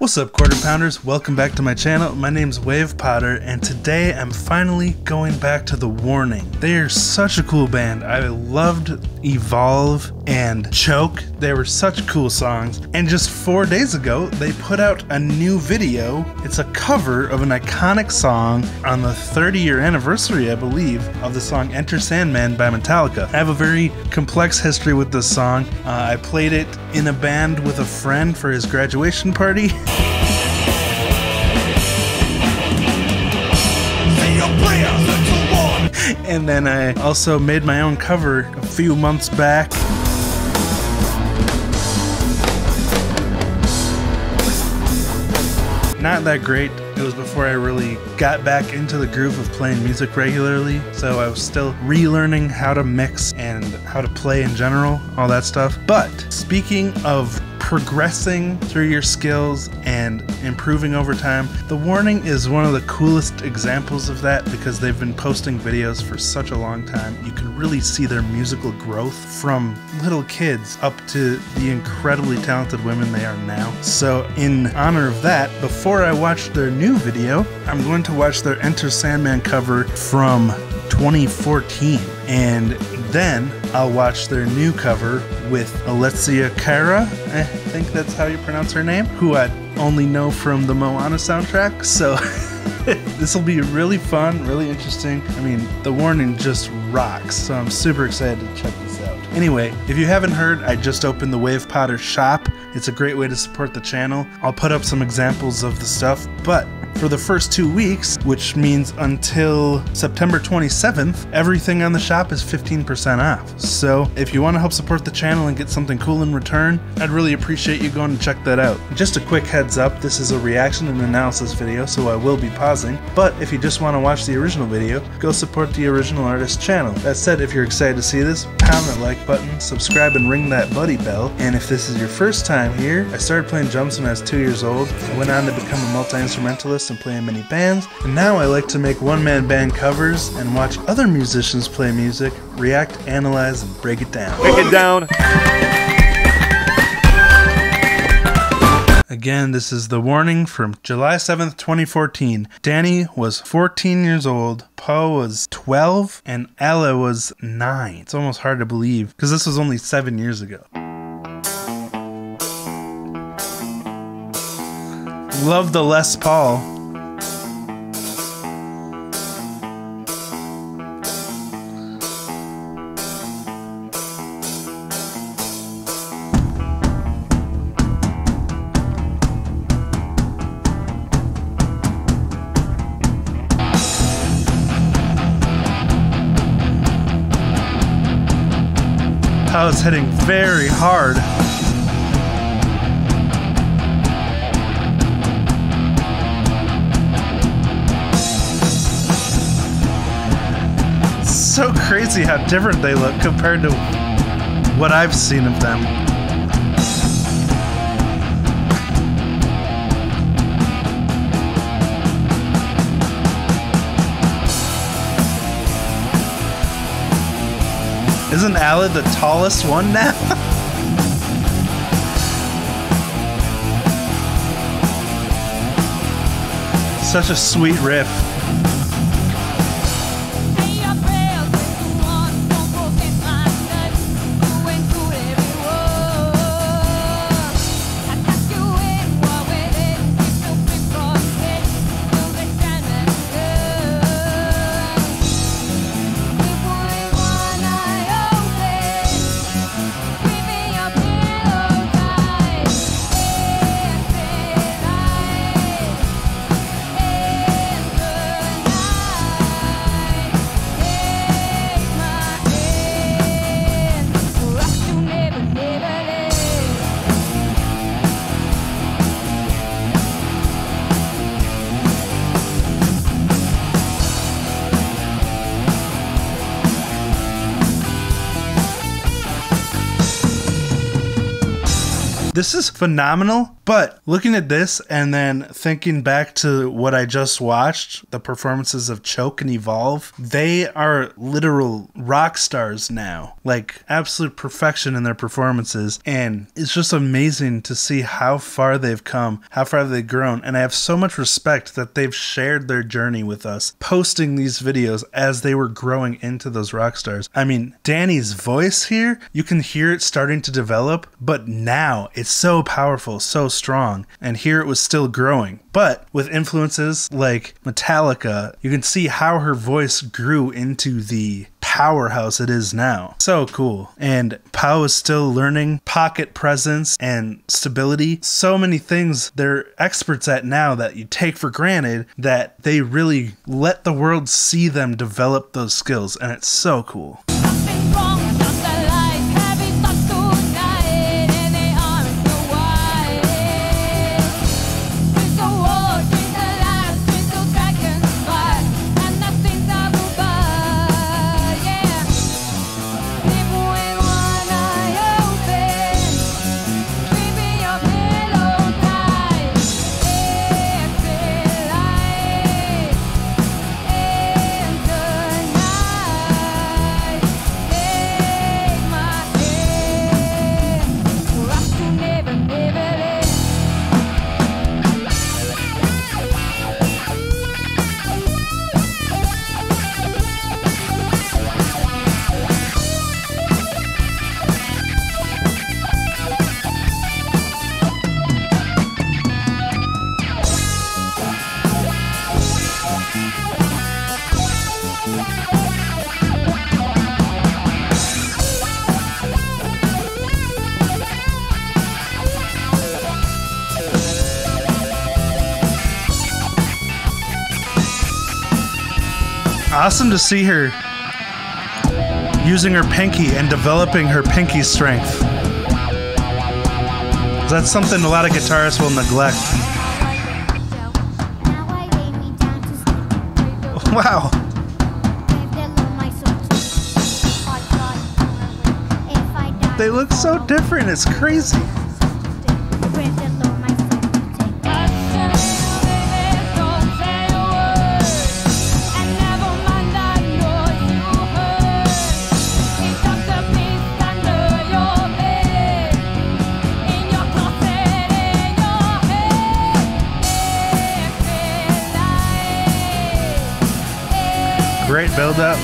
What's up, Quarter Pounders? Welcome back to my channel. My name's Wave Potter, and today I'm finally going back to The Warning. They are such a cool band. I loved Evolve and Choke. They were such cool songs. And just 4 days ago, they put out a new video. It's a cover of an iconic song on the 30-year anniversary, I believe, of the song Enter Sandman by Metallica. I have a very complex history with this song. I played it in a band with a friend for his graduation party. And then I also made my own cover a few months back. Not that great. It was before I really got back into the groove of playing music regularly, so I was still relearning how to mix and how to play in general, all that stuff. But speaking of progressing through your skills and improving over time, The Warning is one of the coolest examples of that because they've been posting videos for such a long time. You can really see their musical growth from little kids up to the incredibly talented women they are now. So in honor of that, before I watch their new video, I'm going to watch their Enter Sandman cover from 2014, and then I'll watch their new cover with Alessia Cara, I think that's how you pronounce her name, who I only know from the Moana soundtrack, so this will be really fun, really interesting. I mean, The Warning just rocks, so I'm super excited to check this out. Anyway, if you haven't heard, I just opened the Wave Potter shop. It's a great way to support the channel. I'll put up some examples of the stuff, but for the first 2 weeks, which means until September 27th, everything on the shop is 15% off. So if you want to help support the channel and get something cool in return, I'd really appreciate you going to check that out. Just a quick heads up, this is a reaction and analysis video, so I will be pausing, but if you just want to watch the original video, go support the original artist's channel. That said, if you're excited to see this, pound that like button, subscribe and ring that buddy bell, and if this is your first time here, I started playing drums when I was 2 years old. I went on to become a multi-instrumentalist and play in many bands, and now I like to make one-man band covers and watch other musicians play music, react, analyze, and break it down. Break it down! Again, this is The Warning from July 7th, 2014. Danny was 14 years old, Poe was 12, and Ella was 9. It's almost hard to believe, because this was only 7 years ago. Love the Les Paul. I was hitting very hard. It's so crazy how different they look compared to what I've seen of them. Isn't Ala the tallest one now? Such a sweet riff. This is phenomenal, but looking at this and then thinking back to what I just watched, the performances of Choke and Evolve, they are literal rock stars now. Like, absolute perfection in their performances. And it's just amazing to see how far they've come, how far they've grown. And I have so much respect that they've shared their journey with us, posting these videos as they were growing into those rock stars. I mean, Danny's voice here, you can hear it starting to develop, but now it's so powerful, so strong, and here it was still growing. But with influences like Metallica, you can see how her voice grew into the powerhouse it is now. So cool. And Pau is still learning pocket presence and stability. So many things they're experts at now that you take for granted, that they really let the world see them develop those skills, and it's so cool. Awesome to see her using her pinky and developing her pinky strength. That's something a lot of guitarists will neglect. Wow. They look so different, it's crazy. Great build up.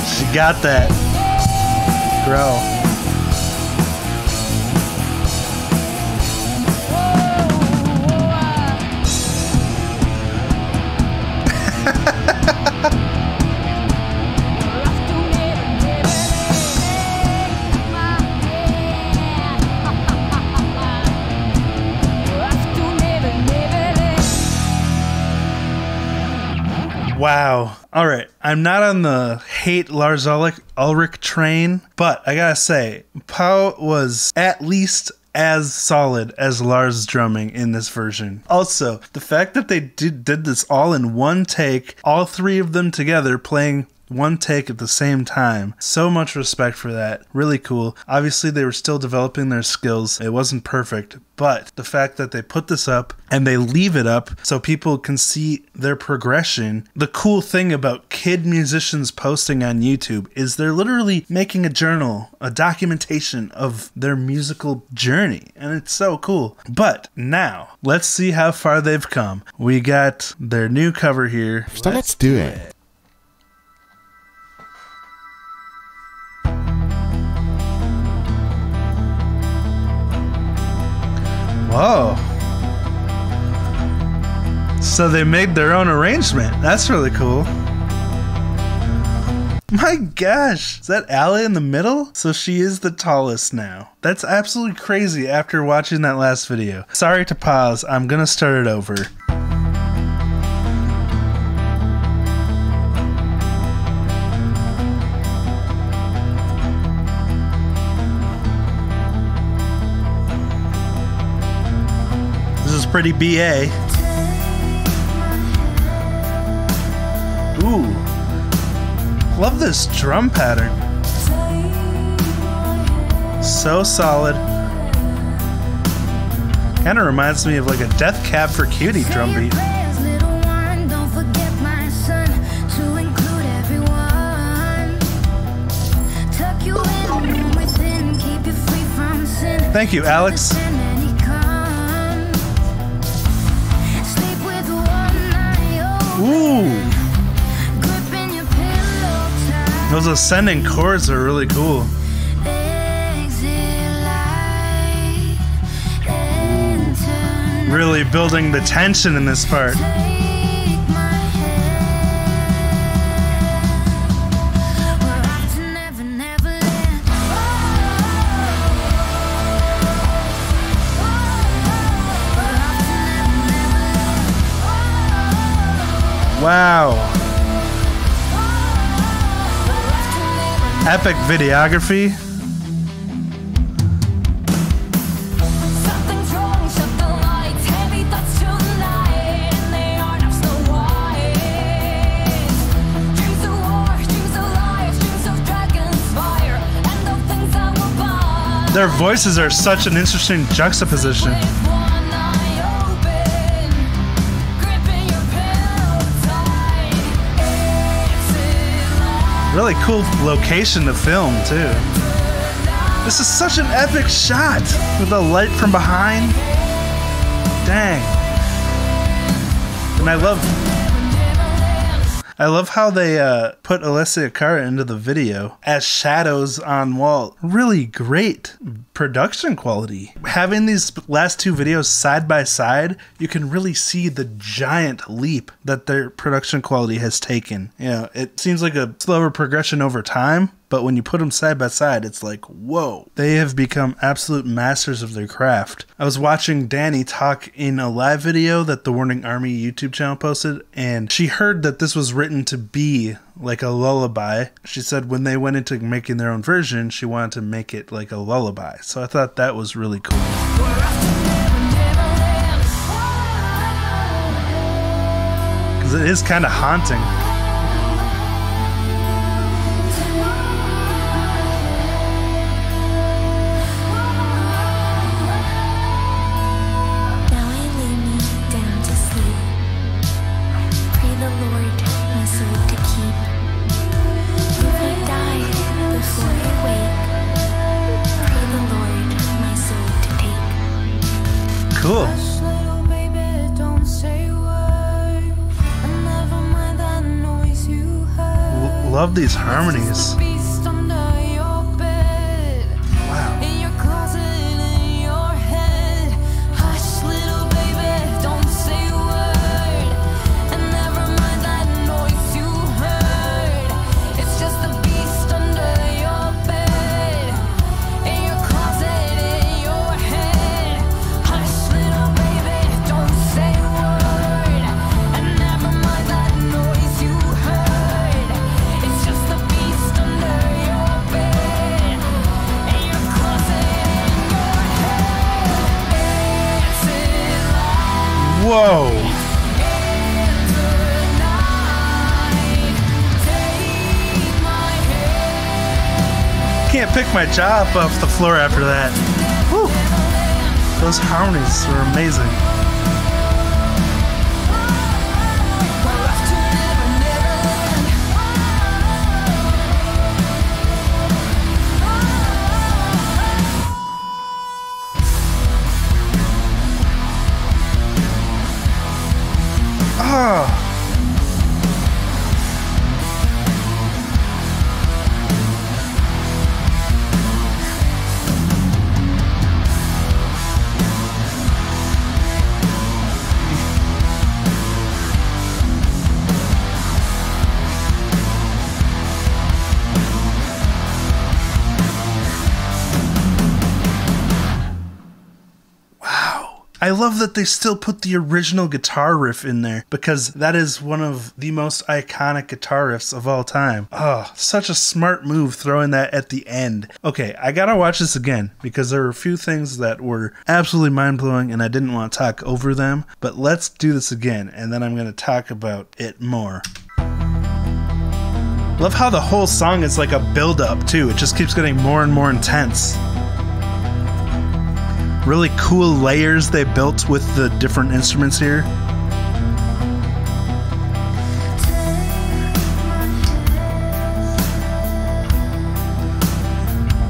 She got that. Grow. Wow. All right. I'm not on the hate Lars Ulrich train, but I gotta say, Pau was at least as solid as Lars' drumming in this version. Also, the fact that they did this all in one take, all three of them together playing one take at the same time. So much respect for that. Really cool. Obviously, they were still developing their skills. It wasn't perfect, but the fact that they put this up and they leave it up so people can see their progression. The cool thing about kid musicians posting on YouTube is they're literally making a journal, a documentation of their musical journey, and it's so cool. But now, let's see how far they've come. We got their new cover here. So let's do it. Whoa. So they made their own arrangement. That's really cool. My gosh, is that Allie in the middle? So she is the tallest now. That's absolutely crazy after watching that last video. Sorry to pause, I'm gonna start it over. This is pretty BA. Ooh. Love this drum pattern. So solid. Kind of reminds me of like a Death Cab for Cutie drum beat. Thank you, Alex. Ooh. Those ascending chords are really cool. Really building the tension in this part. Wow. Epic videography. Their voices are such an interesting juxtaposition. Really cool location to film, too. This is such an epic shot with the light from behind. Dang. And I love how they put Alessia Cara into the video as shadows on wall. Really great production quality. Having these last two videos side by side, you can really see the giant leap that their production quality has taken. You know, it seems like a slower progression over time, but when you put them side by side, it's like, whoa. They have become absolute masters of their craft. I was watching Danny talk in a live video that the Warning Army YouTube channel posted, and she heard that this was written to be like a lullaby. She said when they went into making their own version, she wanted to make it like a lullaby. So I thought that was really cool. Because it is kind of haunting. Cool. Love these harmonies. Wow. Whoa. Can't pick my jaw up off the floor after that. Whew. Those harmonies were amazing. Oh. I love that they still put the original guitar riff in there because that is one of the most iconic guitar riffs of all time. Oh, such a smart move throwing that at the end. Okay, I gotta watch this again because there were a few things that were absolutely mind-blowing and I didn't want to talk over them, but let's do this again and then I'm gonna talk about it more. Love how the whole song is like a build-up too. It just keeps getting more and more intense. Really cool layers they built with the different instruments here.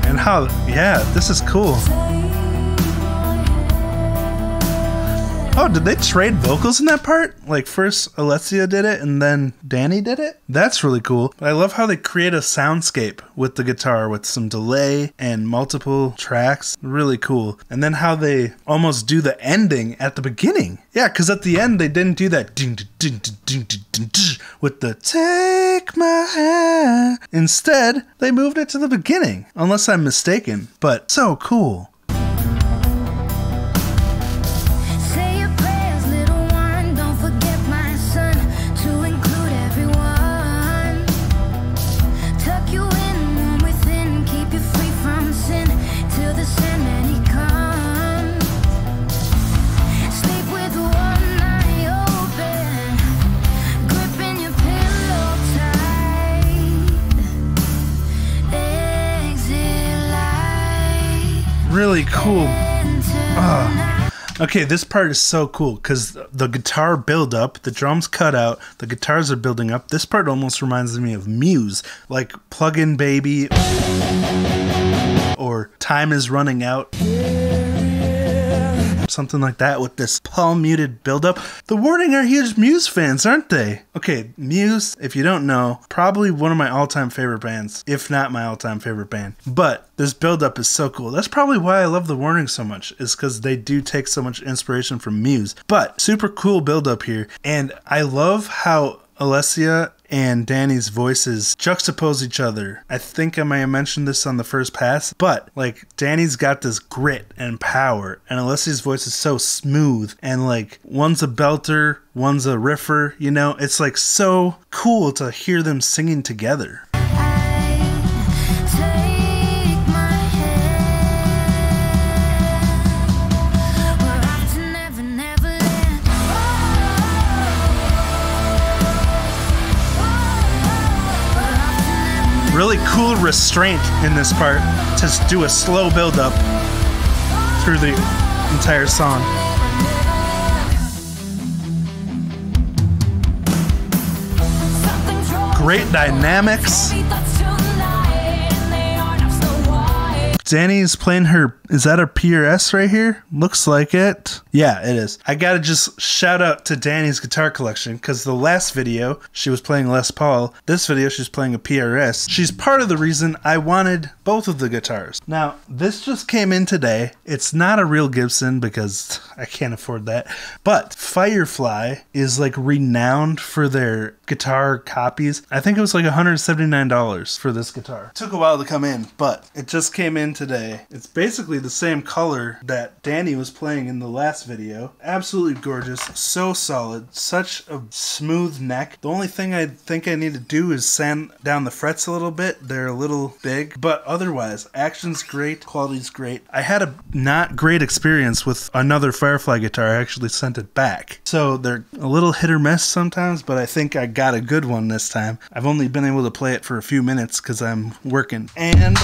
And how, yeah, this is cool. Oh, did they trade vocals in that part? Like first Alessia did it and then Danny did it? That's really cool. I love how they create a soundscape with the guitar with some delay and multiple tracks. Really cool. And then how they almost do the ending at the beginning. Yeah, because at the end they didn't do that with the take my hand. Instead, they moved it to the beginning. Unless I'm mistaken, but so cool. Really cool. Okay, this part is so cool because the guitar build up, the drums cut out, the guitars are building up. This part almost reminds me of Muse, like Plug In Baby or Time Is Running Out. Something like that with this palm muted buildup. The Warning are huge Muse fans, aren't they? Okay, Muse, if you don't know, probably one of my all-time favorite bands, if not my all-time favorite band. But this buildup is so cool. That's probably why I love The Warning so much, is because they do take so much inspiration from Muse. But super cool buildup here, and I love how Alessia and Danny's voices juxtapose each other. I think I may have mentioned this on the first pass, but like Danny's got this grit and power, and Alessia's voice is so smooth, and like one's a belter, one's a riffer, you know? It's like so cool to hear them singing together. Really cool restraint in this part to do a slow build up through the entire song. Great dynamics. Danny's playing her, is that a PRS right here? Looks like it. Yeah, it is. I gotta just shout out to Danny's guitar collection because the last video she was playing Les Paul. This video she's playing a PRS. She's part of the reason I wanted both of the guitars. Now, this just came in today. It's not a real Gibson because I can't afford that. But Firefly is like renowned for their guitar copies. I think it was like $179 for this guitar. It took a while to come in, but it just came in today. It's basically the same color that Danny was playing in the last video. Absolutely gorgeous, so solid, such a smooth neck. The only thing I think I need to do is sand down the frets a little bit. They're a little big, but otherwise, action's great, quality's great. I had a not great experience with another Firefly guitar. I actually sent it back. So they're a little hit or miss sometimes, but I think I got a good one this time. I've only been able to play it for a few minutes because I'm working. And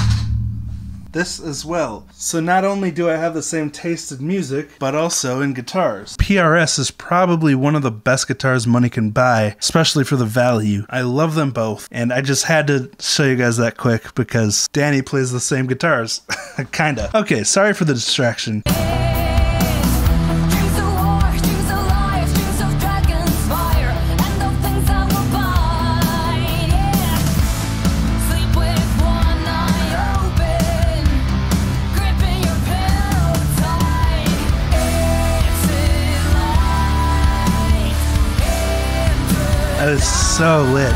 this as well. So not only do I have the same taste in music, but also in guitars. PRS is probably one of the best guitars money can buy, especially for the value. I love them both, and I just had to show you guys that quick because Danny plays the same guitars. Kinda. Okay, sorry for the distraction. That is so lit.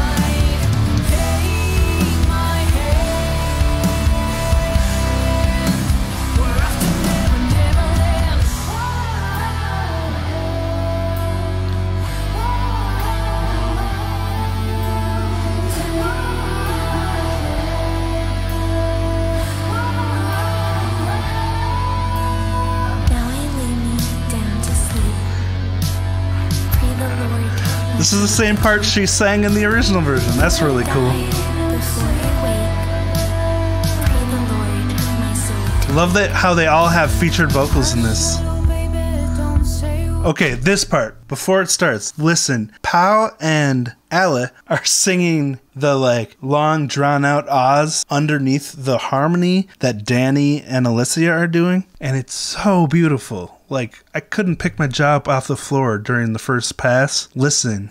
This is the same part she sang in the original version. That's really cool. Love that how they all have featured vocals in this. Okay, this part, before it starts, listen. Pau and Ale are singing the like long drawn out ahs underneath the harmony that Danny and Alicia are doing. And it's so beautiful. Like, I couldn't pick my jaw up off the floor during the first pass. Listen.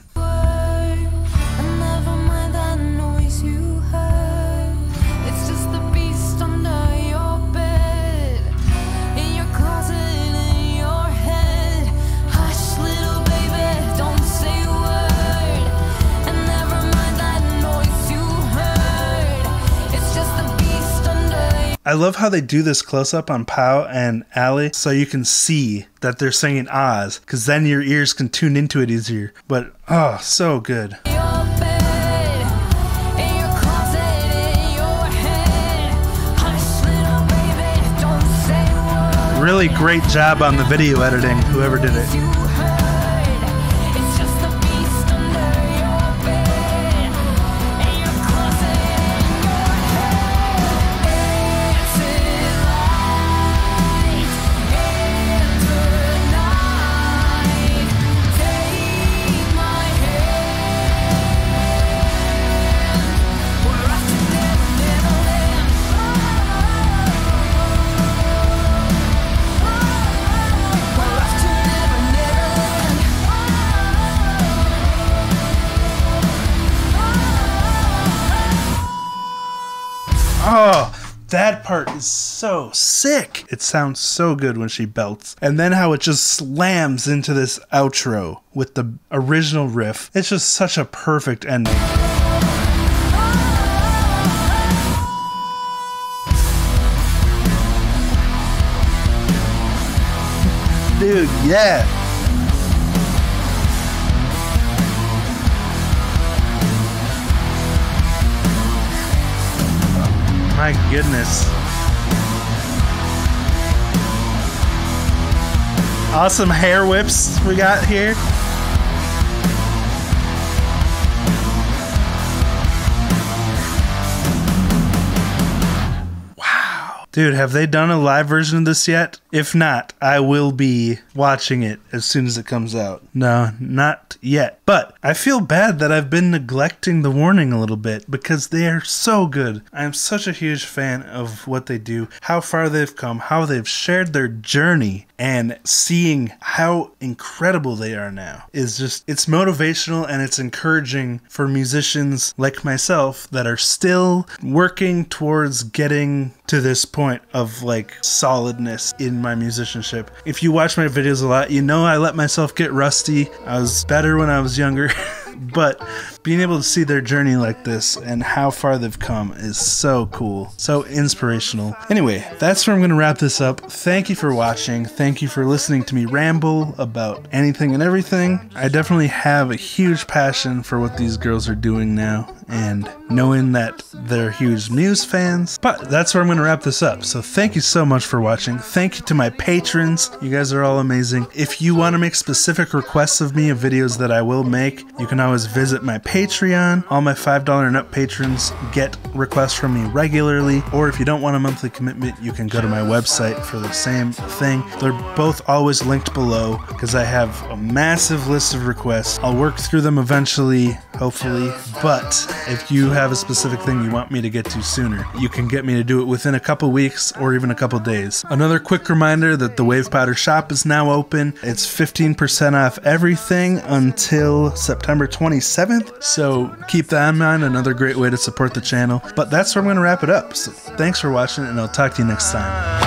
I love how they do this close-up on Pau and Ali so you can see that they're singing ahs, because then your ears can tune into it easier. But, oh, so good. Really great job on the video editing, whoever did it. Oh, that part is so sick. It sounds so good when she belts. And then how it just slams into this outro with the original riff. It's just such a perfect ending. Dude, yeah. My goodness. Awesome hair whips we got here. Wow. Dude, have they done a live version of this yet? If not, I will be watching it as soon as it comes out. No, not yet. But I feel bad that I've been neglecting the warning a little bit because they are so good. I am such a huge fan of what they do, how far they've come, how they've shared their journey, and seeing how incredible they are now is just, it's motivational and it's encouraging for musicians like myself that are still working towards getting to this point of like solidness in my musicianship. If you watch my videos a lot, you know I let myself get rusty. I was better when I was younger. But being able to see their journey like this and how far they've come is so cool, so inspirational. Anyway, that's where I'm going to wrap this up. Thank you for watching. Thank you for listening to me ramble about anything and everything. I definitely have a huge passion for what these girls are doing now and knowing that they're huge Muse fans. But that's where I'm going to wrap this up. So thank you so much for watching. Thank you to my patrons. You guys are all amazing. If you want to make specific requests of me of videos that I will make, you can always visit my Patreon. All my $5 and up patrons get requests from me regularly, or if you don't want a monthly commitment, you can go to my website for the same thing. They're both always linked below because I have a massive list of requests. I'll work through them eventually, hopefully, but if you have a specific thing you want me to get to sooner, you can get me to do it within a couple weeks or even a couple days. Another quick reminder that the Wave Powder shop is now open. It's 15% off everything until September 27th, so keep that in mind. Another great way to support the channel. But that's where I'm going to wrap it up. So thanks for watching, and I'll talk to you next time.